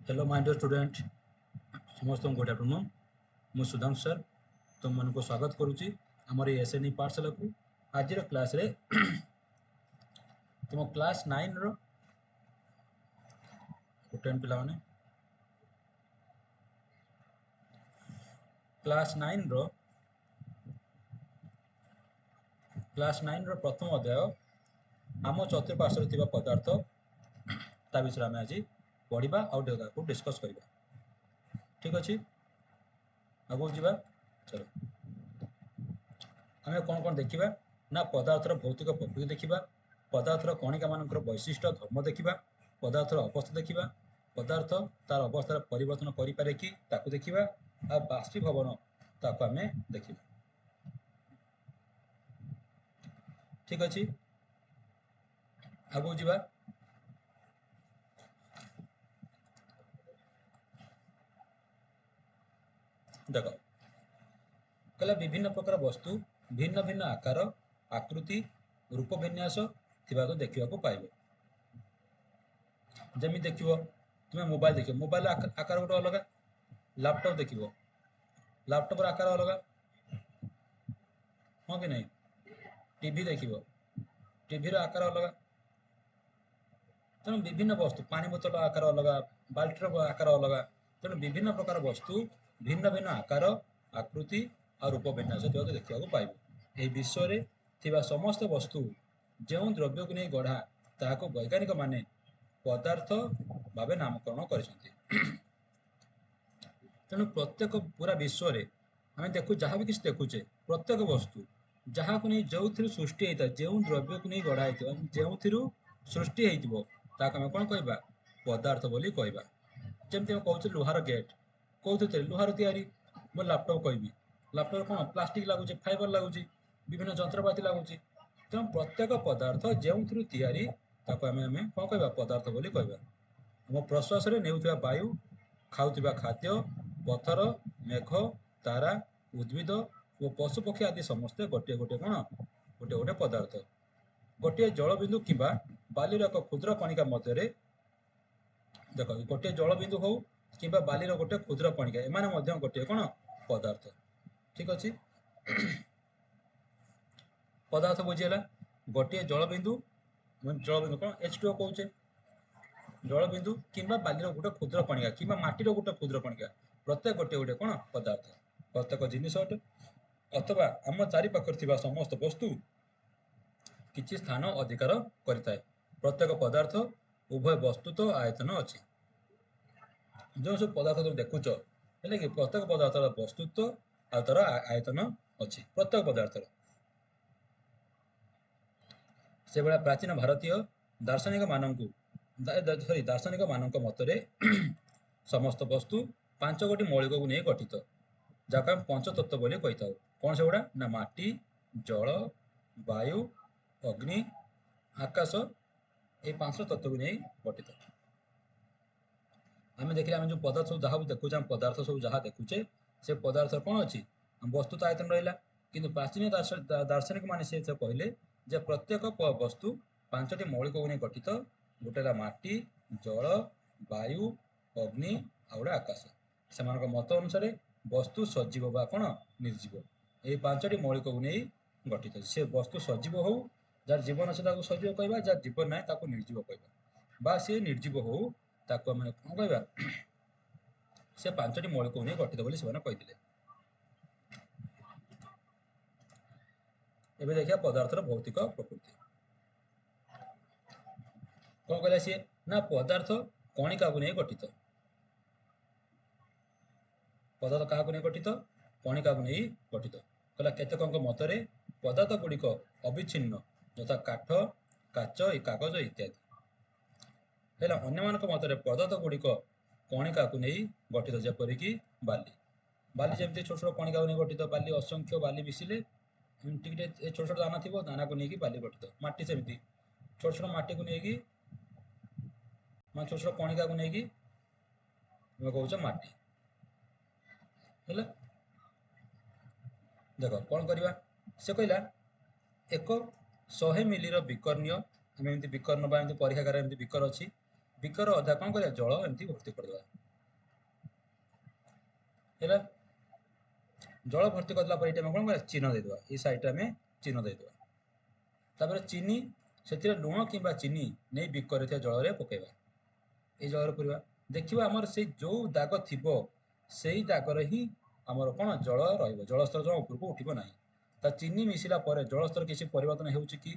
Hello my dear student समस्त good afternoon मु Sudhanshu sir तुम मन को स्वागत करुच्ची आमर ये एसएनई पाठशाला को आज क्लास रे तुम क्लास 9 रो 10 पिला माने क्लास 9 रो प्रथम अध्याय आम चतुर्पार्श्व थिबा पदार्थ ता विषय आम आज पढ़ा आउ को डिस्कस करबा ठीक अछि आगो जीवा चलो आम कौन कौन देखा ना पदार्थर भौतिक प्रकृति देखा पदार्थर कणिका मानकर वैशिष्ट्य धर्म देखा पदार्थर अवस्था देखा पदार्थ तार अवस्था परिवर्तन करें कि ताकू देखा आ बाष्पीभवन ताकू आम देखा ठीक अच्छे आगो जीवा देख कहला विभिन्न प्रकार वस्तु भिन्न भिन्न आकार आकृति रूप विन्यास थिबा तो देखा पाइब जमी देख तुम्हें मोबाइल देख मोबाइल आकार गोटे अलग लैपटॉप देख लैपटॉप आकार अलग हाँ कि नहीं टीवी देख टीवी आकार अलग तेणु विभिन्न वस्तु पानी बोतल आकार अलग बाल्टीर आकार अलग तेणु विभिन्न प्रकार वस्तु भिन्न भिन्न आकार आकृति और रूप विन्यास देखा पाइब यह विश्व में थिबा समस्त वस्तु जो द्रव्य को नहीं गढ़ा ताको वैज्ञानिक माने पदार्थ भाव नामकरण कर तेणु प्रत्येक पूरा विश्व में आम देखु जहाँ भी किसी देखुचे प्रत्येक वस्तु जहाँ को नहीं जो सृष्टि होता है जो द्रव्य को नहीं गढ़ा जो सृष्टि होता कौन कहवा पदार्थ बोली कहवा जमी कहते लुहार गेट कौन लुहार तैयारी मैं लैपटॉप कहबी लैपटॉप कौन प्लास्टिक लगुच फाइबर लगुच विभिन्न जंत्रपाति लगुच तेणु प्रत्येक पदार्थ जो तैयारी आम कौन कहवा पदार्थ बोली कहवा आम प्रश्वास नेउथिबा वायु खाउथिबा खाद्य पथर मेघ तारा उद्भिद और पशुपक्षी आदि समस्ते गोटे गोटे कौन गोटे गोटे पदार्थ गोटे जलबिंदु किंबा बालीर एक क्षुद्र कणिका मध्य देख गोटे जलबिंदु हो कि बालीर गोटे क्षुद्र कणिका एमाने मध्य गोटे कौन पदार्थ ठीक अच्छे पदार्थ बुझीगला गोटे जलबिंदु जलबिंदु कौन H2O कौचे जलबिंदु किंबा बालीर गोटे क्षुद्र कणिका किंबा माटीर गोटे क्षुद्र कणिका प्रत्येक गोटे गोटे कौन पदार्थ प्रत्येक जिनिस अटे अथवा आम चारिपाखरे थिबा समस्त वस्तु किछि स्थान अधिकार करिताए प्रत्येक पदार्थ उभय वस्तुत्व आयतन अच्छी जो सब पदार्थ तुम देखुच है कि प्रत्येक पदार्थर वस्तुत्व आ तार आयतन अच्छी प्रत्येक पदार्थर से भाया प्राचीन भारतीय दार्शनिक मानक दार्शनिक मानक मतरे समस्त वस्तु 5 गोटी मौलिक को नहीं गठित जहाँ आम पंचतत्व बोली कही था कौन से गुड़ा ना माटी जल वायु अग्नि आकाश ये 5 तत्व को नहीं गठित आम देखिए आम जो पदार्थ सब जहाँ देखुचे आम पदार्थ सब जहाँ देखुचे से पदार्थ कौन अच्छी वस्तु तो आयतन रहा कि प्राचीन दार्शनिक मान से कहले जे प्रत्येक वस्तु 5टी मौलिक को नहीं गठित गोटे माटी जल वायु अग्नि आउे आकाश से मत अनुसार वस्तु सजीव बा कौन निर्जीव ये 5टी मौलिक को नहीं गठित से वस्तु सजीव हो जार जीवन अच्छे सजीव कहवा जार जीवन ना ताको निर्जीव कहवा बा सी निर्जीव हो ताको आम कौन कहवा से 5टी मौलिक को नहीं गठित बोली से कहते एबे देखिए पदार्थर भौतिक प्रकृति कौन कहला सी ना पदार्थ कणिका को नहीं गठित पदार्थ क्या नहीं गठित कणिका को नहीं गठित कहला केतक मतरे पदार्थ गुड़िक अविच्छिन्न यथा काठ काच कागज इत्यादि है अन्य मतरे पदार्थ गुड़िक कणिका को नहीं गठित जेपरिक बाली बाली जमी छोट छोट कणिका को नहीं गठित बाली असंख्य बाली मिसिले टिके छोट छोट दाना थी दाना को लेकिन बाली गठित माटी सेमती छोट छोट माटी को लेकिन छोट छोट कणिका को लेकिन कौच माटी है देख कौन करवा से कहला एक 100 मिली विकर्ण्य आम एमती विकर्ण बा परीक्षागार एमती विकर अच्छी ବିକର ଅଧା କ'ଣ କରିବା ଜଳ ଏମିତି ଭର୍ତ୍ତି କରିଦେବା ହେଲା। ଜଳ ଭର୍ତ୍ତି କରିଦେଲା ପରେ ଏଇଟା ଆମେ କ'ଣ କରିବା ଚିହ୍ନ ଦେଇଦେବା, ଏଇ ସାଇଡ଼୍ରେ ଆମେ ଚିହ୍ନ ଦେଇଦେବା। ତାପରେ ଚିନି ସେଥିରେ ଲୁଣ କିମ୍ବା ଚିନି ନେଇ ବିକରରେ ଥିବା ଜଳରେ ପକାଇବା, ଏଇ ଜଳରେ ପୁରେଇବା। ଦେଖିବା ଆମର ସେଇ ଯେଉଁ ଦାଗ ଥିବ ସେଇ ଦାଗରେ ହିଁ ଆମର କ'ଣ ଜଳ ରହିବ, ଜଳସ୍ତର ଜମା ଉପରକୁ ଉଠିବ ନାହିଁ। ତା ଚିନି ମିଶିଲା ପରେ ଜଳସ୍ତର କିଛି ପରିବର୍ତ୍ତନ ହେଉଛି କି?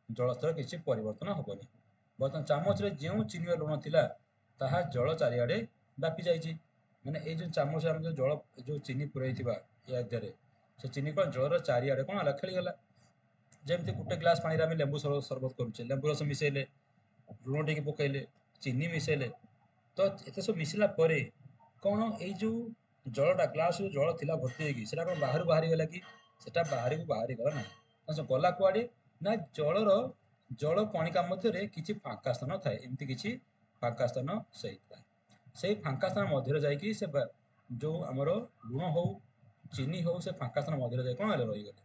ଜଳସ୍ତର କିଛି ପରିବର୍ତ୍ତନ ହେବନି। ବର୍ତ୍ତମାନ ଚାମଚରେ ଯେଉଁ ଚିନିର ଲୁଣ ଥିଲା ତାହା ଜଳ ଚାରିଆଡ଼େ ବ୍ୟାପି ଯାଇଛି। ମାନେ ଏଇ ଯେଉଁ ଚାମଚରେ ଆମେ ଯେଉଁ ଜଳ ଯେଉଁ ଚିନି ପୁରେଇଥିବା ୟା ଦେହରେ ସେ ଚିନି କ'ଣ ଜଳର ଚାରିଆଡ଼େ କ'ଣ ହେଲା ଖେଳିଗଲା। ଯେମିତି ଗୋଟେ ଗ୍ଲାସ୍ ପାଣିରେ ଆମେ ଲେମ୍ବୁ ସରବତ କରୁଛେ, ଲେମ୍ବୁ ରସ ମିଶାଇଲେ, ଲୁଣ ଟିକେ ପକାଇଲେ, ଚିନି ମିଶାଇଲେ, ତ ଏତେ ସବୁ ମିଶିଲା ପରେ କ'ଣ ଏଇ ଯେଉଁ ଜଳଟା ଗ୍ଲାସ୍ରୁ ଜଳ ଥିଲା ଭର୍ତ୍ତି ହେଇକି ସେଟା କ'ଣ ବାହାରୁ ବାହାରିଗଲା କି? ସେଟା ବାହାରକୁ ବାହାରିଗଲା ନାହିଁ। ସେ ଗଲା କୁଆଡ଼େ ନା ଜଳ କଣିକା ମଧ୍ୟରେ କିଛି ଫାଙ୍କା ସ୍ଥାନ ଥାଏ, ଏମିତି କିଛି ଫାଙ୍କା ସ୍ଥାନ ସେଇଥାଏ। ସେଇ ଫାଙ୍କା ସ୍ଥାନ ମଧ୍ୟରେ ଯାଇକି ସେ ଯେଉଁ ଆମର ଲୁଣ ହଉ ଚିନି ହଉ ସେ ଫାଙ୍କା ସ୍ଥାନ ମଧ୍ୟରେ ଯାଇ କ'ଣ ହେଲେ ରହିଗଲେ,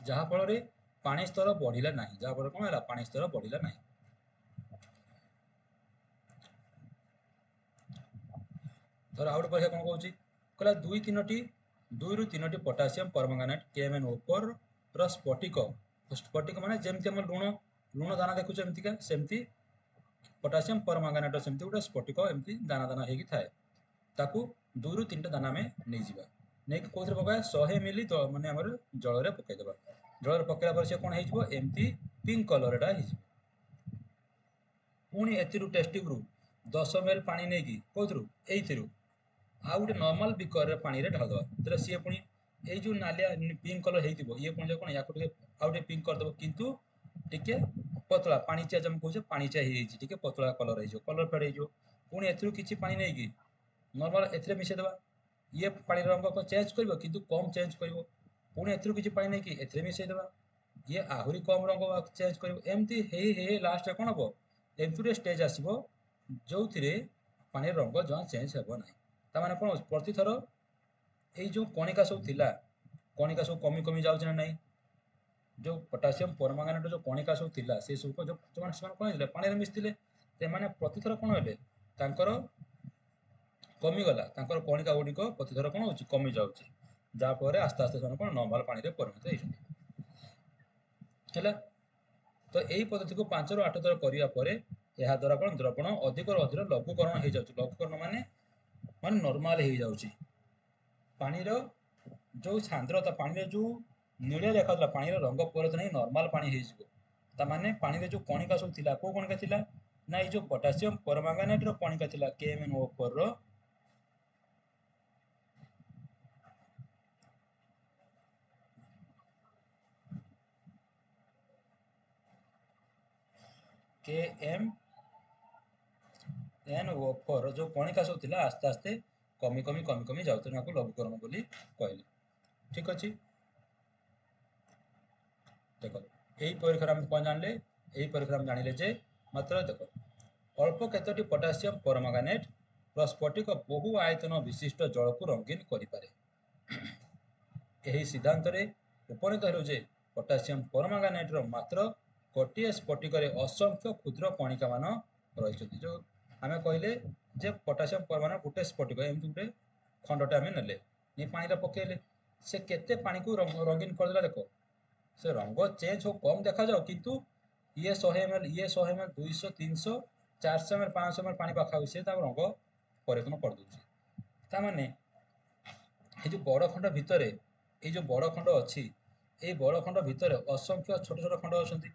ଯାହାଫଳରେ ପାଣି ସ୍ତର ବଢ଼ିଲା ନାହିଁ। ଯାହାଫଳରେ କ'ଣ ହେଲା ପାଣି ସ୍ତର ବଢ଼ିଲା ନାହିଁ। ଧର ଆଉ ଗୋଟେ ପରୀକ୍ଷା କ'ଣ କହୁଛି, କହିଲା 2ରୁ 3ଟି ପଟାସିୟମ ପରମାଙ୍ଗାନେଟ୍ KMnO4ର ସ୍ଫଟିକ ମାନେ ଯେମିତି ଆମର ଲୁଣ ଦାନା ଦେଖୁଛୁ ଏମିତିକା, ସେମିତି ପଟାସିୟମ ପରମାଙ୍ଗାନେଟ୍ର ସେମିତି ଗୋଟେ ସ୍ଫଟିକ ଏମିତି ଦାନା ଦାନା ହେଇକି ଥାଏ। ତାକୁ 2ରୁ 3ଟା ଦାନା ଆମେ ନେଇଯିବା, ନେଇକି କେଉଁଥିରେ ପକାଇବା 100 ମିଲି ମାନେ ଆମର ଜଳରେ ପକାଇଦେବା। ଜଳରେ ପକାଇଲା ପରେ ସେ କ'ଣ ହେଇଯିବ ଏମିତି ପିଙ୍କ କଲର୍ଟା ହେଇଯିବ। ପୁଣି ଏଥିରୁ ଟେଷ୍ଟ ଟ୍ୟୁବ୍ରୁ 10 ml ପାଣି ନେଇକି କେଉଁଥିରୁ ଏଇଥିରୁ ଆଉ ଗୋଟେ ନର୍ମାଲ ବିକରରେ ପାଣିରେ ଢାଳିଦେବା। ଯେତେବେଳେ ସିଏ ପୁଣି ଏଇ ଯେଉଁ ନାଲିଆ ପିଙ୍କ କଲର ହେଇଥିବ ଇଏ ପୁଣି କ'ଣ ୟାକୁ ଟିକେ ଆଉ ଟିକେ ପିଙ୍କ କରିଦେବ, କିନ୍ତୁ ଟିକେ ପତଳା ପାଣିଚିଆ ଯେମିତି କହୁଛେ ପାଣିଚିଆ ହେଇଯାଇଛି, ଟିକେ ପତଳା କଲର ହେଇଯିବ, କଲର ଫେଡ୍ ହେଇଯିବ। ପୁଣି ଏଥିରୁ କିଛି ପାଣି ନେଇକି ନର୍ମାଲ ଏଥିରେ ମିଶାଇଦେବା। ଇଏ ପାଣିର ରଙ୍ଗ ଚେଞ୍ଜ କରିବ କିନ୍ତୁ କମ୍ ଚେଞ୍ଜ କରିବ। ପୁଣି ଏଥିରୁ କିଛି ପାଣି ନେଇକି ଏଥିରେ ମିଶାଇଦେବା, ଇଏ ଆହୁରି କମ୍ ରଙ୍ଗ ଚେଞ୍ଜ କରିବ। ଏମିତି ହେଇ ହେଇ ଲାଷ୍ଟରେ କ'ଣ ହେବ ଏମିତି ଗୋଟେ ଷ୍ଟେଜ୍ ଆସିବ ଯେଉଁଥିରେ ପାଣିର ରଙ୍ଗ ଜମା ଚେଞ୍ଜ ହେବ ନାହିଁ। ତାମାନେ କ'ଣ ପ୍ରତିଥର ଏଇ ଯେଉଁ କଣିକା ସବୁ ଥିଲା କଣିକା ସବୁ କମି କମି ଯାଉଛି ନା ନାହିଁ। ଯେଉଁ ପଟାସିୟମ ପରମାଙ୍ଗାନେଟ୍ର ଯେଉଁ କଣିକା ସବୁ ଥିଲା ସେ ସବୁ ସେମାନେ କ'ଣ ହେଇଥିଲେ ପାଣିରେ ମିଶିଥିଲେ, ସେମାନେ ପ୍ରତିଥର କ'ଣ ହେଲେ ତାଙ୍କର କମିଗଲା, ତାଙ୍କର କଣିକା ଗୁଡ଼ିକ ପ୍ରତିଥର କ'ଣ ହେଉଛି କମି ଯାଉଛି, ଯାହାଫଳରେ ଆସ୍ତେ ଆସ୍ତେ ସେମାନେ କ'ଣ ନର୍ମାଲ ପାଣିରେ ପରିଣତ ହେଇଛନ୍ତି ହେଲା। ତ ଏଇ ପଦ୍ଧତିକୁ 5ରୁ 8 ଥର କରିବା ପରେ ଏହା ଦ୍ୱାରା କ'ଣ ଦ୍ରବଣ ଅଧିକରୁ ଅଧିକ ଲଘୁକରଣ ହେଇଯାଉଛି। ଲଘୁକରଣ ମାନେ ନର୍ମାଲ ହେଇଯାଉଛି। ପାଣିର ଯେଉଁ ସାନ୍ଦ୍ରତା ପାଣିର ଯେଉଁ ନୀଳ ଦେଖାଯାଉଥିଲା ପାଣିର ରଙ୍ଗ ପରିବର୍ତ୍ତନ ହେଇ ନର୍ମାଲ ପାଣି ହେଇଯିବ। ତାମାନେ ପାଣିରେ ଯେଉଁ କଣିକା ସବୁ ଥିଲା କୋଉ କଣିକା ଥିଲା ନା ଏଇ ଯେଉଁ ପଟାସିୟମ ପରମାଙ୍ଗାନେଟ୍ର କଣିକା ଥିଲା KMnO4ର ଯେଉଁ କଣିକା ସବୁ ଥିଲା ଆସ୍ତେ ଆସ୍ତେ କମି କମି କମି କମି ଯାଉଥିଲା, ତାକୁ ଲଘୁକରଣ ବୋଲି କହିଲେ। ଠିକ ଅଛି, ଦେଖ ଏଇ ପରୀକ୍ଷାରେ ଆମେ କ'ଣ ଜାଣିଲେ, ଏଇ ପରୀକ୍ଷାରେ ଆମେ ଜାଣିଲେ ଯେ ମାତ୍ର ଦେଖ ଅଳ୍ପ କେତୋଟି ପଟାସିୟମ ପରମାଙ୍ଗାନେଟ୍ ସ୍ଫଟିକ ବହୁ ଆୟତନ ବିଶିଷ୍ଟ ଜଳକୁ ରଙ୍ଗୀନ କରିପାରେ। ଏହି ସିଦ୍ଧାନ୍ତରେ ଉପନୀତ ହେଲୁ ଯେ ପଟାସିୟମ ପରମାଙ୍ଗାନେଟ୍ର ମାତ୍ର ଗୋଟିଏ ସ୍ଫଟିକରେ ଅସଂଖ୍ୟ କ୍ଷୁଦ୍ର କଣିକା ମାନ ରହିଛନ୍ତି। ଯେଉଁ ଆମେ କହିଲେ ଯେ ପଟାସିୟମ ପରମାଣୁ ଗୋଟେ ସ୍ଫଟିକ ଏମିତି ଗୋଟେ ଖଣ୍ଡଟେ ଆମେ ନେଲେ ନେଇ ପାଣିରେ ପକେଇଲେ, ସେ କେତେ ପାଣିକୁ ରଙ୍ଗୀନ କରିଦେଲା। ଦେଖ ସେ ରଙ୍ଗ ଚେଞ୍ଜ ହଉ କମ୍ ଦେଖାଯାଉ, କିନ୍ତୁ ଇଏ 100 ml ଇଏ 100 ml 200 300 400 ml 500 ml ପାଣି ପାଖାପାଖି ସେ ତାର ରଙ୍ଗ ପରିବର୍ତ୍ତନ କରିଦେଉଛି। ତାମାନେ এই ଯେଉଁ ବଡ଼ ଖଣ୍ଡ ଭିତରେ ଏଇ ଯେଉଁ ବଡ଼ ଖଣ୍ଡ ଅଛି, ଏଇ ବଡ଼ ଖଣ୍ଡ ଭିତରେ ଅସଂଖ୍ୟ ଛୋଟ ଛୋଟ ଖଣ୍ଡ ଅଛନ୍ତି,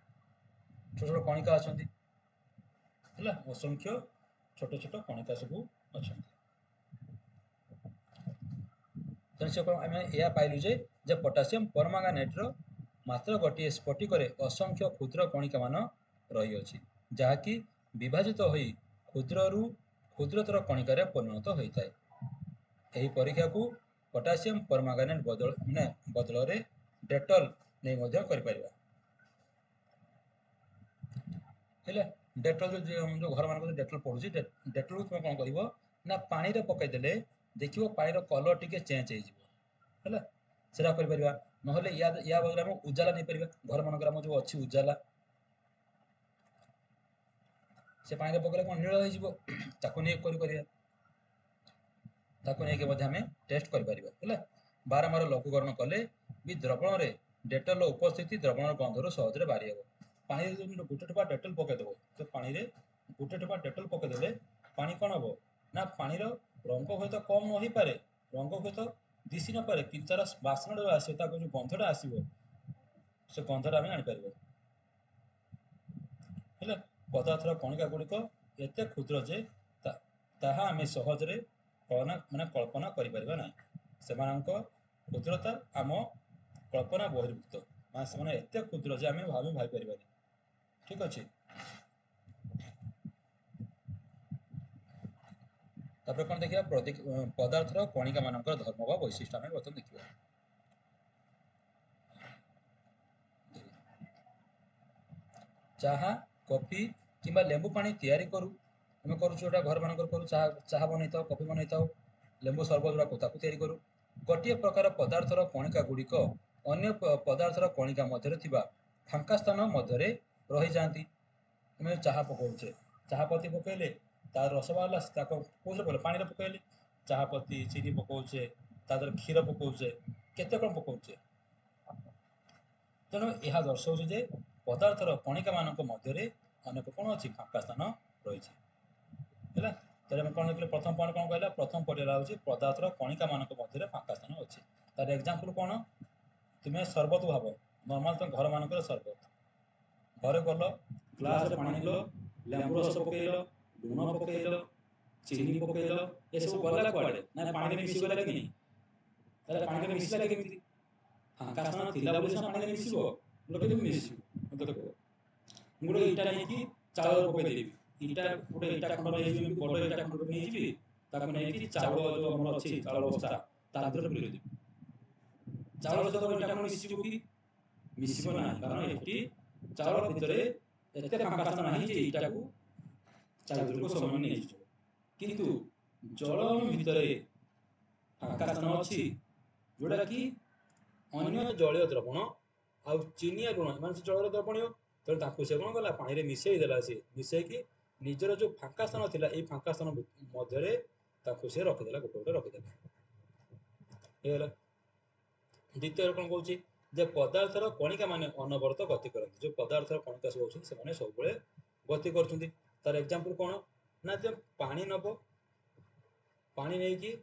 ଛୋଟ ଛୋଟ କଣିକା ଅଛନ୍ତି ହେଲା, ଅସଂଖ୍ୟ ଛୋଟ ଛୋଟ କଣିକା ସବୁ ଅଛନ୍ତି। ତେଣୁ ଆମେ ଏହା ପାଇଲୁ ଯେ ପଟାସିୟମ ପରମାଙ୍ଗାନେଟ୍ର ମାତ୍ର ଗୋଟିଏ ସ୍ଫଟିକରେ ଅସଂଖ୍ୟ କ୍ଷୁଦ୍ର କଣିକା ମାନ ରହିଅଛି, ଯାହାକି ବିଭାଜିତ ହୋଇ କ୍ଷୁଦ୍ରରୁ କ୍ଷୁଦ୍ରତର କଣିକାରେ ପରିଣତ ହୋଇଥାଏ। ଏହି ପରୀକ୍ଷାକୁ ପଟାସିୟମ ପରମାଙ୍ଗାନେଟ୍ ବଦଳରେ ଡେଟଲ ନେଇ ମଧ୍ୟ କରିପାରିବା ହେଲା। ଡେଟଲ ଯେଉଁ ଘରମାନଙ୍କରେ ଡେଟଲ ପଡୁଛି, ଡେଟଲକୁ ତୁମେ କ'ଣ କରିବ ନା ପାଣିରେ ପକାଇଦେଲେ ଦେଖିବ ପାଣିର କଲର ଟିକେ ଚେଞ୍ଜ ହେଇଯିବ ହେଲା, ସେଟା କରିପାରିବା। ନହେଲେ ୟା ବଦଳରେ ଆମେ ଉଜାଲା ନେଇପାରିବା, ଘରମାନଙ୍କରେ ଆମର ଯେଉଁ ଅଛି ଉଜାଲା, से पानी पकड़े कौन नील हो ताको नहीं करिया ताको नहीं के मध्य हमें टेस्ट कर परिबा हैला बारंबार लघुकरण कले भी द्रवण रे डेटल उपस्थिति द्रवण गंधर सहज रे बारी हेबो पानी रे गुटे टोपा डेटल पके देबो तो पानी रे गुटे टोपा डेटल पके देले पानी कोन हबो ना पानी रो रंग होय तो कम न होई पारे रंग होय तो दिसी न पारे कि तार बासना रो आसे ताको जो गंधटा आसीबो से गंधटा हमें आनि परिबो हैला पदार्थर कणिका गुड़िक एते क्षुद्र जे ताहा आमे सहज रे कल्पना करि परिबा नै सेमानक क्षुद्रता आम कल्पना बहिर्भूत माने सेमाने एते क्षुद्र जे आमे भाबी परिबानी ठीक अछि तापर कोन देखिया पदार्थर कणिका मानकर धर्म बा वैशिष्ट्य आमे बतन देखिबा चाहा कॉफी किंबा लेंबू पानी तैयारी करू हमें करू छोटा घर मानकर करू चाहा चाहा बनैताओ कॉफी बनैताओ लेंबू सरबत गुड़ा ताकू तैयारी करू गोटे प्रकार पदार्थर कणिका गुड़िक अन्य पदार्थर कणिका मध्य थिबा फांका स्थान मध्य रही जाती हमें चाहा पकाउछे चाहा पत्ती पकैले तार रस बाहरला ताको कोसे पकैले पानी रे पकैले चाहा पत्ती चीनी पकाउछे तादर क्षीर पकाउछे केते कोन पकाउछे तेणु यह दर्शाଉଛି जे पदार्थर कणिका मानक मध्य अनेक कौन अच्छी फांका स्थान रही है कौन देखिए प्रथम पॉइंट कौन कहला प्रथम पढ़िला हूँ पदार्थर कणिका मानक मध्य फांका स्थान अच्छी तार एग्जांपल कौन तुम्हें सरबत भाव नॉर्मल तुम घर मानक सरबत घरे गल ग्लास पानी नेल लेंबू रस पकईल लुण पकईल चीनी पकईल ये सब गला कुआड़े ना पानी मिशीगला कि नहीं पानी मिसला केमिति फांका स्थान थिला बोली पानी रे मिसिबो लोके भी मिसिबो मते को मुगो इटा नै कि चावल पके देबी इटा गोटे इटा खंड नै जेबी बड़ इटा खंड नै जेबी ताको नै कि चावल जो हमर अछि चावल बस्ता ता भीतर पुरै देबी चावल सहित इटा खंड मिसिबो कि मिसिबो नाही कारण एठी चावल भितरे एते फांका स्थान नाही जे इटा को चावल भितर को समान नै जिवो किंतु जल भितरे फांका स्थान अछि जोडा कि अन्य जलीय द्रवण आ चीनी लुण एम जल द्रवणीय तेणु ताकू से कौन कला पानी मिसई देला सी मिसईकी निजर जो फांका स्थान थिला ए फांका स्थान मध्य ताकू से रखिदेला गोटे गोटे रखिदेला हेला द्वितीय कौन कहूँ जे पदार्थर कणिका माने अनवरत गति करती जो पदार्थर कणिका सब होती से सब गति कर तार एग्जांपल कौन ना जे पानी नब पानी नहीं कि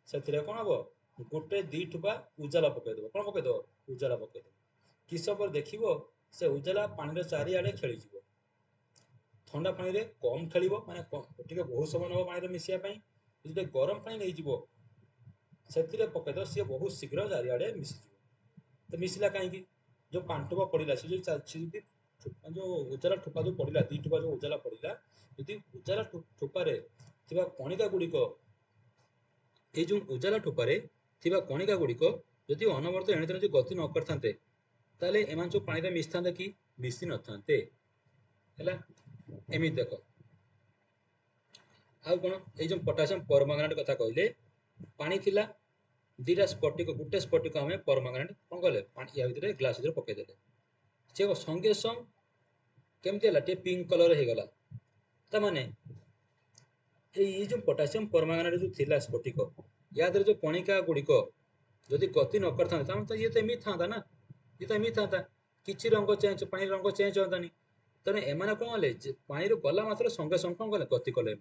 से कौन हम गोटे दी ठुपा उजाला पकईदेव कौन पकईदेव उजाला पकईदेव कि समय देखिए से उजाला पानी चारिआडे खेल ठंडा पानी रे कम खेल माने टे बहुत समय नब पानी मिसाई जो गरम पानी नहीं जीवो से पकईदेव सी बहुत शीघ्र चारिआडे मिसीज तो मिसला कहीं जो पांठुपा पड़ा से जो उजाला ठोपा जो पड़ा दी ठोपा जो उजाला पड़ा यदि उजाला ठोपारे कणिका गुड़िक ये जो उजाला ठोपारे कणिका गुड़िक जदि अनवरत एणितेण जो गति न करते ताले एमान जो पानी रे मिसि था कि मिसी न थांते हैला एमिति देख आउ कोन ए जो पोटासियम परमांगनेट कथा कहले पानी थिला दीटा स्फटिक गोटे स्फटिक आम परमांगनेट कौन कले या भितर ग्लास भितर पकईदेले से संगे संग केमती है पिंक कलर हो गला ताने ये जो पोटासियम परमांगनेट जो थिला स्फटिक या जो कणिका गुड़िक जदि गति न करता तो ये तो एमती था ना ये तो एमती था किसी रंग चेंज पानी रंग चेंज होतानी तेणु एम कौन कले पानी गला मात्र संगे संग कौन कले गति कले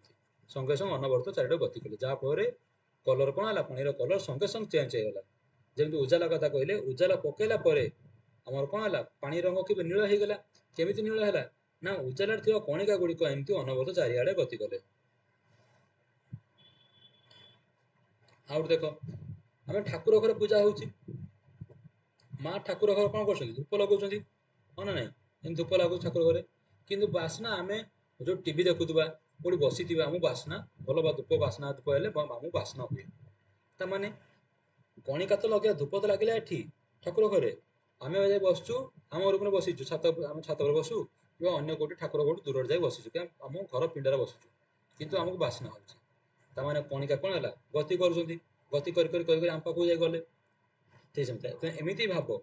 संगे संग अनवरत चारिटे गति कले जहाँफल कलर कौन है पानी कलर संगे संग चेंज होगा जमी उजाला कथा कहले उजाला पकईला आमर कौन है पानी रंग कि नील होगा केमी नील है ना उजाला कणिका गुड़िक एमती अनवरत चारिआडे गति कले आउ देख आम ठाकुर घर पूजा हो माँ ठाकुर घर कौन कर धूप लगे हाँ ना ना धूप लगो ठाकुर घरे कि बास्ना आम जो टीवी देखुवा कौटी बसी आम बास्ना भल धूप बास्ना धूप हेल्ले आम बास्ना हुए ताने कणिका तो लगे धूप तो लगे ये ठाकुर घरे आम बसचु आम रूम बसीचु आम छात बसु कि अन्य कौटी ठाकुर कौटी दूर जाए बसीचु आम घर पिंडार बसीचु कितु आमको बास्ना होने कणिका कौन है गति कर आम पाक जाए गले ठीक सेमती एमती भाव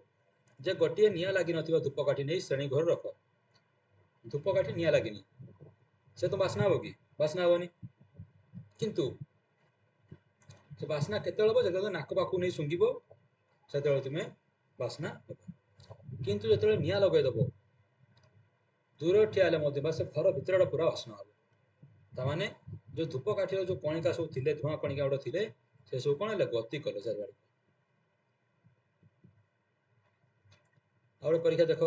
जे गोटे निआ लगी ना धूपकाठी नहीं श्रेणी घर रख धूपकाठी निआ लगे से तो बास्ना हम कि बास्ना हेनी किंतु से बास्ना केत जो नाक पाक नहीं शुंघब से तुम्हें बास्ना हे किंतु जो निआ लगेदेव दूर ठिया से घर भितर पूरा बास्ना हम ताने जो धूपकाठी जो कणिका सब थे धूआ कणिका गोटे थे से सब कौन गति कले चारिआड़ आउ परीक्षा देख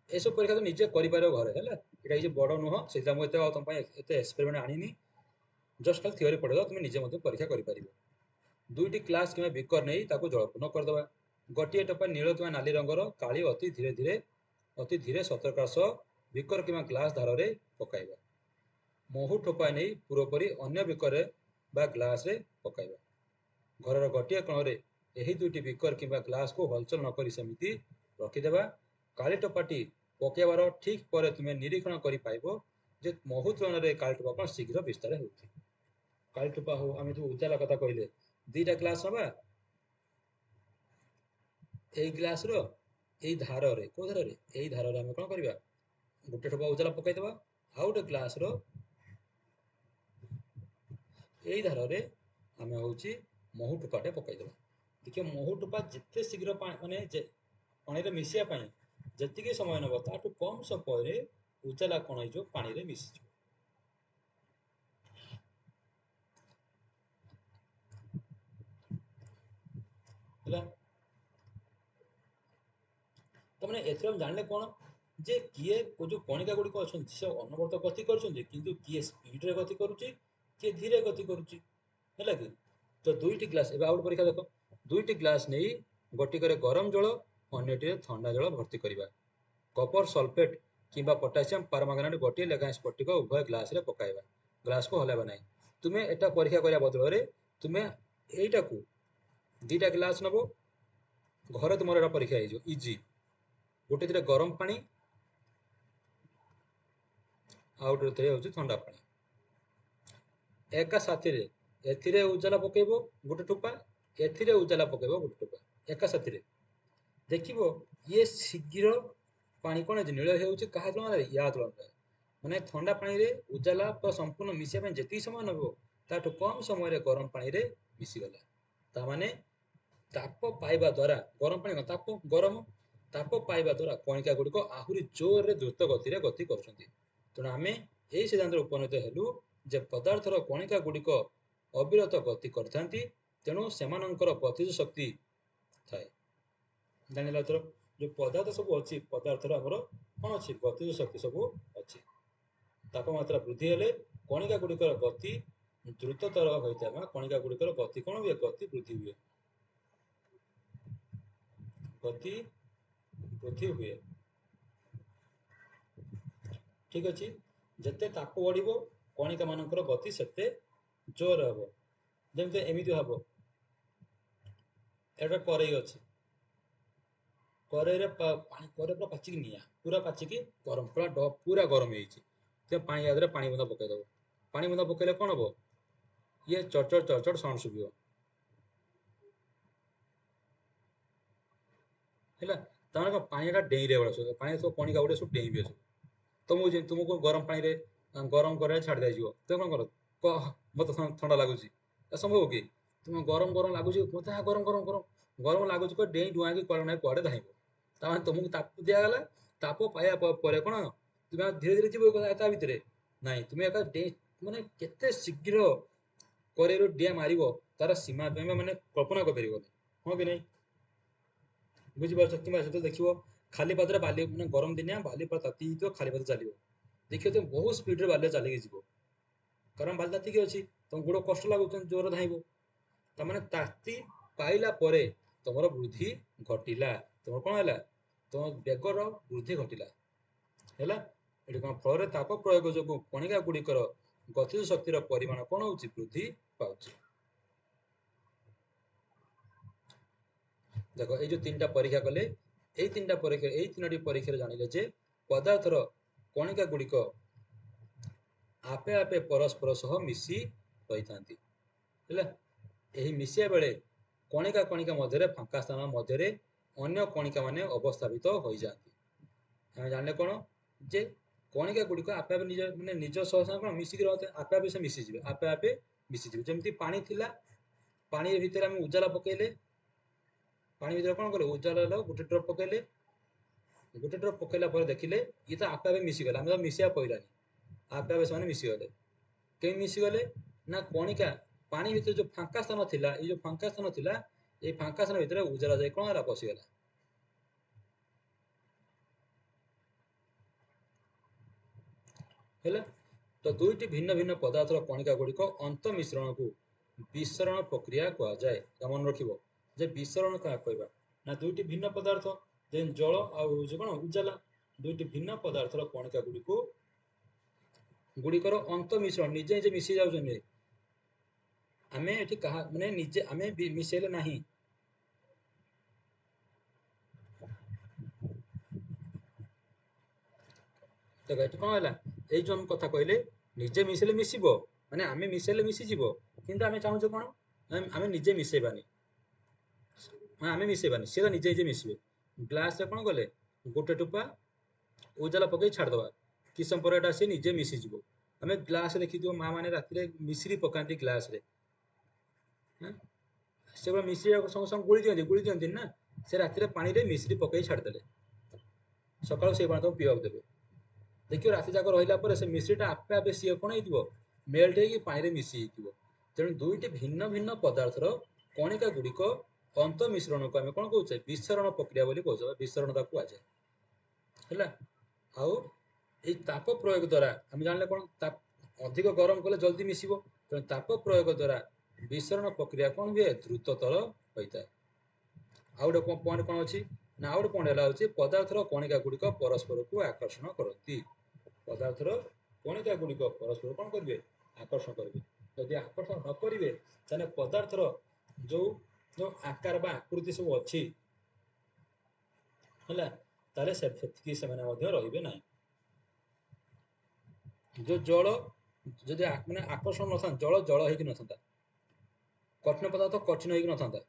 ये सब परीक्षा तो निजे कर घरे है ये बड़ नुह से तुम एक्सपेरिमेंट आनी जस्ट खाली थियोरी पढ़े तुम निजे परीक्षा कर दुईटी क्लास कि बिकर नहीं जलपूर्ण करदे गोटे टोपा नील कि नाली रंगर काली अति धीरे सतर्क सह बिकर कि ग्लास धार में पकाइबा महू ठोपा नहीं पूरापूरी अन्य बिकर ग्लास रे पकाइबा घर गोटे कोण में दुईटी बिकर कि ग्लास को हलचल नक सेमती रखिदेबा काली टोपाटी पकेबार ठीक पर तुम्हें निरीक्षण कर पाइब जे महू तुलन में काली टोपा कौन शीघ्र विस्तार हो काली टोपा हो आम जो उजाला कथा कहले दीटा ग्लास नवा यही ग्लास री धार रे कौ धार यही धार आम कौन करवा गोटे टोपा उजाला पकईदे आउ गोटे ग्लास यही धार रे आम हूँ महू टोपाटे पकईदे देखिए महू टोपा जिते शीघ्र माने पानी मिसापी जी समय नब ताठू कम समय उजाला कण हो पानी मिसी तमें एथर जाने कौन जे किए जो कणिका गुड़िक अच्छा से अनवर्त गति किए स्पीड रे गति करुच्ची किए धीरे गति करुच्ची है कि तो दुईटी ग्लास एवं आउट परीक्षा देख दुईटी ग्लास नहीं गोटिक गरम जल अन्यटी ठंडा जल भर्ती करवा कपर सल्फेट कि पोटासियम पारमांगनेट गोटे लेखाएं स्फटिक उभय ग्लास रे पकाइबा ग्लास को हलाइबा नहीं तुम्हें एटा परीक्षा करने बदल में तुम्हें यहीटा को दीटा ग्लास नब घर तुम परीक्षा हो इजी गोटे थे गरम पानी आउट हूँ ठंडा पानी एका साथी एथिरे उजाला पकेब गोटे टोपा एथिरे उजाला पकेब गोटे टोपा एका साथी देखिए ये शीघ्र पानी कौन नील हो क्या तुलन या तुलन मैंने ठंडा पानी रे उजाला पूरा संपूर्ण मिसाई जी समय नब ताठू कम समय गरम पानी रे मिसीगला ताने ताप पाइबा द्वारा गरम पानी ताप गरम ताप पाइबा द्वारा कणिका गुड़िक आहरी जोर रे द्रुत गति गति कर तेणु आम यही सिद्धांत उपनीत हेलु जे पदार्थर कणिका गुड़िक अविरत गति करथांती तेणु सेमानंकर गतिज शक्ति थाए जानिला थर जो पदार्थ सब अच्छी पदार्थर आमर कौन अच्छी गतिज शक्ति सब अच्छी तापमात्रा वृद्धि हेले कणिका गुड़िकर गति द्रुततर होता है कणिका गुड़िकर गति कौन हुए गति वृद्धि हुए गति वृद्धि हुए ठीक अच्छे जिते ताप बढ़ कणिका मानकर गति से जोर हम जमी एमती भाव एटा कड़े अच्छे कड़े पानी पूरा पाचिक निआ पूरा पाचिक गरम पूरा गरम हो पानी आदि पानी बुंदा पकईदेव पानी बुंदा पकईले कौन हम ये चढ़चड़ चढ़चड़ साउंड शुभ है पानी डेईरे वाला पानी सब कणिका गुटे सब डेईबे सब तुमको गरम पानी रे गरम कर छाड़ दिया तुम कौन कर मत ठंडा लगुच संभव कि तुम गरम गरम लगुच मत गरम गरम गरम गरम लगुच डे डुआ कि कड़े कड़े धाइब तुमको ताप दिगला ताप पाया कौन तुम धीरे धीरे जीव भितर ना तुम्हें मानने के शीघ्र कड़े डे मार तार सीमा मैंने कल्पना कर हाँ कि नहीं बुझीपार कि देखिए खाली पात्र बाली मैंने गरम दिनिया बाली पूरा ताती खाली पात्र चलो देखिए तुम बहुत स्पीड रे बाली चलिए जीव कारण बाली तातिक अच्छी तुम गोड़ कष्ट लगुच जोर धाइब तमें ताती पाइला तुम वृद्धि घटला तुम कौन है तुम बेगर वृद्धि घटला है ये कौन फल ताप प्रयोग जो कणिका गुड़िकर गतिज शक्तिर परिमाण कौन हो वृद्धि पाँच देख ये जो तीन परीक्षा कले यही तीन परीक्षा यही तीनो परीक्षा जानिले जे पदार्थर कणिका गुड़िक आपे आपे परस्पर सह मिसी रही था यही मिसिया बेले कणिका कणिका मध्य फांका स्थान मध्य अन्य कणिका माने अवस्थापित हो जाती जाने कौन जे कणिका गुड़िक आपे आपे निज माने निज सह कौन मिसिक आपे आपे से मिसीजे आपे आपे मिसीजे जमी पानी थिला पानी भितर आम उजाला पकेले पानी भितर कौन कले उजाला गोटे ड्रप पकेले गोटे ड्रप पकेला पर देखिले ये तो आपे आपे मिसीगला आम तो मिसिया पड़ानी आपे आपे से मिसीगले कहीं मिसीगले ना कणिका पानी भितर जो फांका स्थान थिला ये जो फांका स्थान थिला ये फांका स्थान भितर उजाला जाए कौन पशिगला है तो दुईटी भिन्न भिन्न पदार्थर कणिका गुड़िक अंत मिश्रण को विसरण प्रक्रिया कह जाए मन रख विसरण क्या कहवा ना दुईटी भिन्न पदार्थ जेन जल आउ कौन उजाला दुईटी भिन्न पदार्थर कणिका गुड़िकर अंत मिश्रण निजे निजे मिसी जाऊँ आम ये क्या माने निजे आम मिसेले ना देख ये कौन है ये जो हम कथा कहले निजे मिसेले मिसब माने आम मिसेले मिसीज कि आम चाहूँ कौन आम निजे मिसेबानी आम मिसेबानी सी तो निजे निजे मिसबे ग्लास कौन कले गोटे टोपा उजाला पकई छाड़दबा कि समय पर सी निजे मिसीज आम ग्लास देखी माँ मैंने राति मिश्री पकाती ग्लास से मिश्री संगे संगे गुड़ी दिखती ना से राति पानी मिश्री पकई छाड़दे सकाल से तुम पीवा देवे देखिए राति जाक रहा से मिश्रीटा आपे आपे सी कौन हो मेल्ट हो पानी मिसी तेणु दुईट भिन्न भिन्न पदार्थर कणिका गुड़िक अंत मिश्रण को आम कौन कहे विसरण प्रक्रिया कहे विसरण है आउ ताप प्रयोग द्वारा आम जान कौन अधिक गरम कले जल्दी मिसब तेणु ताप प्रयोग द्वारा विसरण प्रक्रिया कौन हुए द्रुततर होता है आउ गोटे पॉइंट कौन अच्छी ना आउ गोटे पॉइंट है पदार्थर कणिका गुड़िक परस्पर को आकर्षण करती पदार्थर कणिका गुड़िक परस्पर कौन करेंगे आकर्षण करेंगे जदि आकर्षण न करेंगे ताने पदार्थर जो जो आकार बा आकृति सब अच्छी है ताले से रे ना जो जल जदि मैंने आकर्षण न था जल जल हो न था कठिन पदार्थ कठिन हो न था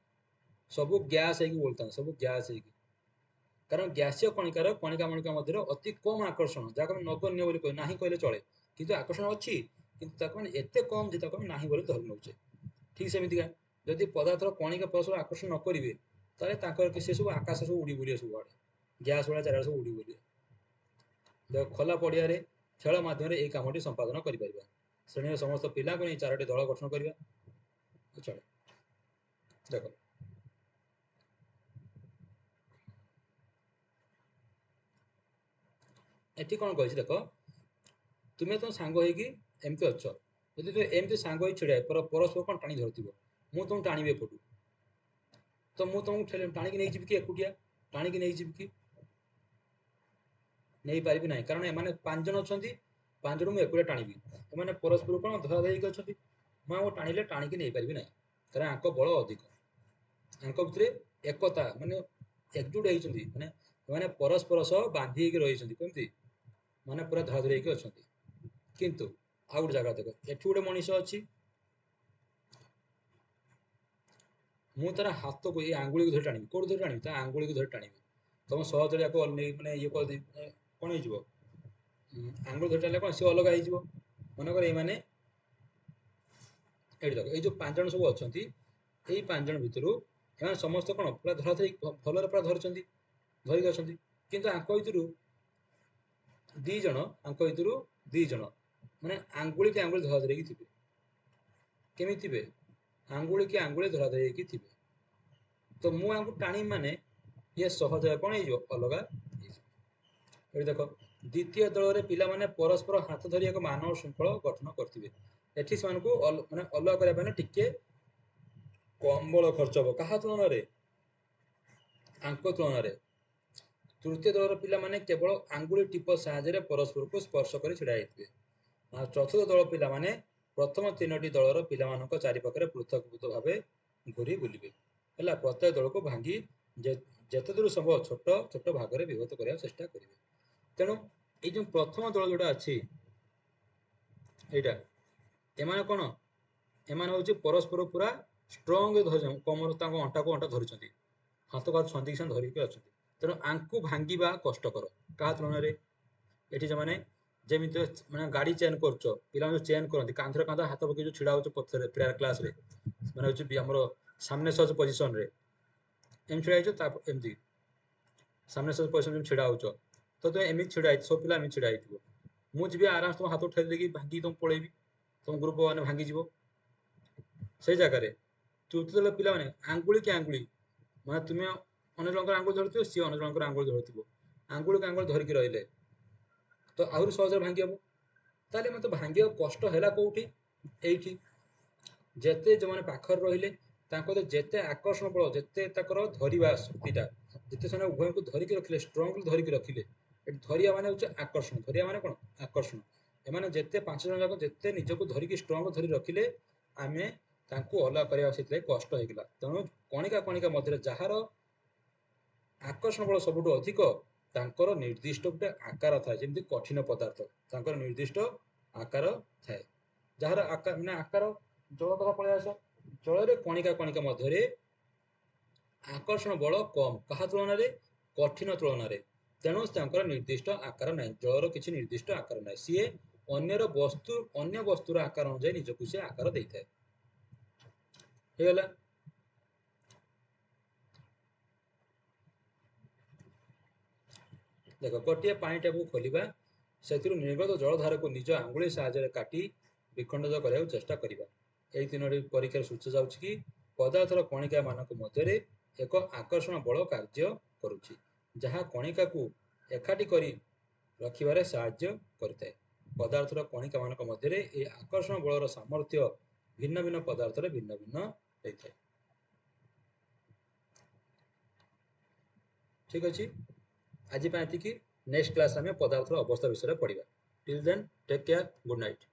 सब गैस हो बोलता सब गैस हो कारण गैसीय कणिकार कणिका मणिका मध्य अति कम आकर्षण जहाँ नगण्य बोली ना कहले चले किंतु आकर्षण अच्छी किंतु एत कम जे ना धरी नौचे ठीक सेमतिका जदि पदार्थर कणिका परस्पर आकर्षण न करेंगे ताले से सब आकाश सब उड़ी बुले सब आड़े गैस भाया चार सब उड़ी बुले देख खोला पड़िया खेल मध्यम यही कमटी संपादन कर श्रेणी समस्त पिला को नहीं चारोटी दल गठन करवा चले देख एटी कौन कही देख तुम्हें तुम सांग होमती अच्छ जब तुम एमती सांग छिड़ा परस्पर कौन टाणी धरती मुझे तुम टाणी एपटू तो मुझे तुमको टाणी नहीं जी कि एकुटिया टाणी नहीं जी कि नहीं पारि ना कारण एम पांच जन अच्छा पांच जन मुझे एकुटिया टाणी एम परस्पर कौन धरा धरिक अच्छा मुझे टाणिले टाणिकी नहीं पारि ना कारण आंक बल अधिक आंक भितर एकता माने एकजुट होती माने परस्पर सह बांधी रही कमती माने पूरा धरा धरी अच्छा किंतु आ गोटे जगह देख एठू गोटे मनीष अच्छी मु तार हाथ को ये आंगुली को धरी टाणी कौट धरी टाणी आंगुली को धरी टाणी तुम सहज मैंने ये कौन हो आंगुल धरी टाणी कौन सी अलग हो मनकर ये देख ये जो पांच जन सब अच्छा यही पांच जन भितर एम समस्त कौन पूरा धरा धरी भल पूरा धरती धरिक अच्छा कितु आंक भितर दीज आंक भितर दीज माने आंगुली की आंगुली धरा धरिकी थे केमी थे आंगुली की आंगुली धरा धरिकी थे तो मुझे टाणी माने ये सहज कौन हो अलग देख द्वितीय दल में पिला माने परस्पर हाथ धरी एक मानव श्रृंखल गठन करेंगे एटी से माने अलग करने टिके कम बल खर्च हम क्या तुलन आंक तुलन तृतीय दल पिला माने केवल आंगुली टीप साहाय्य परस्पर को स्पर्श कर छिड़ा चतुर्थ दल पिला माने प्रथम तीनोटी दलर पिला चारिपाखे पृथक पृथक भाव घूरी बुलिबे है प्रत्येक दल को भांगी जेते दूर संभव छोट छोट भाग में विभक्त करने चेष्टा करेंगे तेणु ये प्रथम दल जोटा अच्छी यहाँ एम कौन एम हूँ परस्पर पूरा स्ट्रंग धर कमर अंटा को अंटा धरी हाथ को हाथ छंदी धरिकी अच्छा तेणु आंकु भांगा कष्टकर क्या तुलन ये जो मैंने ଯେମିତି ମାନେ ଗାଡ଼ି ଚେନ୍ କରୁଛ, ପିଲାମାନେ ଯୋଉ ଚେନ୍ କରନ୍ତି, କାନ୍ଧରେ କାନ୍ଧ ହାତ ପକେଇ ଯୋଉ ଛିଡ଼ା ହଉଛ ପଛରେ ପ୍ରେୟାର କ୍ଲାସରେ, ମାନେ ହଉଛି ଆମର ସାମନେ ସଜ ପୋଜିସନରେ ଏମିତି ଛିଡ଼ା ହେଇଛ, ତାପରେ ଏମିତି ସାମନେ ସଜ ପୋଜିସନ ଛିଡ଼ା ହଉଛ, ତ ତୁମେ ଏମିତି ଛିଡ଼ା ହେଇଛି, ସବୁ ପିଲା ଏମିତି ଛିଡ଼ା ହେଇଥିବ। ମୁଁ ଯିବି ଆରାମସେ ତମ ହାତ ଉଠାଇ ଦେଇକି ଭାଙ୍ଗିକି ତମ ପଳେଇବି, ତମ ଗ୍ରୁପ ମାନେ ଭାଙ୍ଗିଯିବ। ସେଇ ଜାଗାରେ ଯେତେବେଳେ ପିଲାମାନେ ଆଙ୍ଗୁଳି କି ଆଙ୍ଗୁଳି, ମାନେ ତୁମେ ଅନ୍ୟ ଜଣଙ୍କର ଆଙ୍ଗୁଳି ଧରିଥିବ, ସିଏ ଅନ୍ୟ ଜଣଙ୍କର ଆଙ୍ଗୁଳି ଧରିଥିବ, ଆଙ୍ଗୁଳିକୁ ଆଙ୍ଗୁଳି ଧରିକି ରହିଲେ ତ ଆହୁରି ସହଜରେ ଭାଙ୍ଗି ହବ। ତାହେଲେ ମତେ ଭାଙ୍ଗିବାକୁ କଷ୍ଟ ହେଲା କୋଉଠି? ଏଇଠି ଯେତେ ଯୋଉମାନେ ପାଖରେ ରହିଲେ ତାଙ୍କ ଯେତେ ଆକର୍ଷଣ ବଳ, ଯେତେ ତାଙ୍କର ଧରିବା ଶକ୍ତିଟା, ଯେତେ ସେମାନେ ଉଭୟଙ୍କୁ ଧରିକି ରଖିଲେ, ଷ୍ଟ୍ରଙ୍ଗଲି ଧରିକି ରଖିଲେ। ଏଠି ଧରିବା ମାନେ ହଉଛି ଆକର୍ଷଣ, ଧରିବା ମାନେ କଣ? ଆକର୍ଷଣ। ଏମାନେ ଯେତେ 5 ଜଣ ଯାକ ଯେତେ ନିଜକୁ ଧରିକି ଷ୍ଟ୍ରଙ୍ଗ ଧରି ରଖିଲେ, ଆମେ ତାଙ୍କୁ ଅଲଗା କରିବା ସେଥିପାଇଁ କଷ୍ଟ ହେଇଗଲା। ତେଣୁ କଣିକା କଣିକା ମଧ୍ୟରେ ଯାହାର ଆକର୍ଷଣ ବଳ ସବୁଠୁ ଅଧିକ, ତାଙ୍କର ନିର୍ଦ୍ଦିଷ୍ଟ ଗୋଟେ ଆକାର ଥାଏ, ଯେମିତି କଠିନ ପଦାର୍ଥ ତାଙ୍କର ନିର୍ଦ୍ଦିଷ୍ଟ ଆକାର ଥାଏ। ଯାହାର ଆକାର ମାନେ ଆକାର, ଜଳ କଥା ପଳେଇ ଆସ, ଜଳରେ କଣିକା କଣିକା ମଧ୍ୟରେ ଆକର୍ଷଣ ବଳ କମ୍, କାହା ତୁଳନାରେ? କଠିନ ତୁଳନାରେ। ତେଣୁ ତାଙ୍କର ନିର୍ଦ୍ଦିଷ୍ଟ ଆକାର ନାହିଁ, ଜଳର କିଛି ନିର୍ଦ୍ଦିଷ୍ଟ ଆକାର ନାହିଁ, ସିଏ ଅନ୍ୟ ବସ୍ତୁର ଆକାର ଅନୁଯାୟୀ ନିଜକୁ ସେ ଆକାର ଦେଇଥାଏ। ହେଇଗଲା। ଦେଖ, ଗୋଟିଏ ପାଣି ଟ୍ୟାପକୁ ଖୋଲିବା, ସେଥିରୁ ନିର୍ଗତ ଜଳଧାରକୁ ନିଜ ଆଙ୍ଗୁଳି ସାହାଯ୍ୟରେ କାଟି ବିଖଣ୍ଡିତ କରିବାକୁ ଚେଷ୍ଟା କରିବା। ଏହି 3ଟି ପରୀକ୍ଷାରେ ସୂଚାଯାଉଛି କି ପଦାର୍ଥର କଣିକା ମାନଙ୍କ ମଧ୍ୟରେ ଏକ ଆକର୍ଷଣ ବଳ କାର୍ଯ୍ୟ କରୁଛି, ଯାହା କଣିକାକୁ ଏକାଠି କରି ରଖିବାରେ ସାହାଯ୍ୟ କରିଥାଏ। ପଦାର୍ଥର କଣିକା ମାନଙ୍କ ମଧ୍ୟରେ ଏହି ଆକର୍ଷଣ ବଳର ସାମର୍ଥ୍ୟ ଭିନ୍ନ ଭିନ୍ନ ପଦାର୍ଥରେ ଭିନ୍ନ ଭିନ୍ନ ହୋଇଥାଏ। ଠିକ ଅଛି, ଆଜି ପାଇଁ ଏତିକି। ନେକ୍ସଟ କ୍ଲାସ ଆମେ ପଦାର୍ଥର ଅବସ୍ଥା ବିଷୟରେ ପଢିବା। Till then, take care, good night.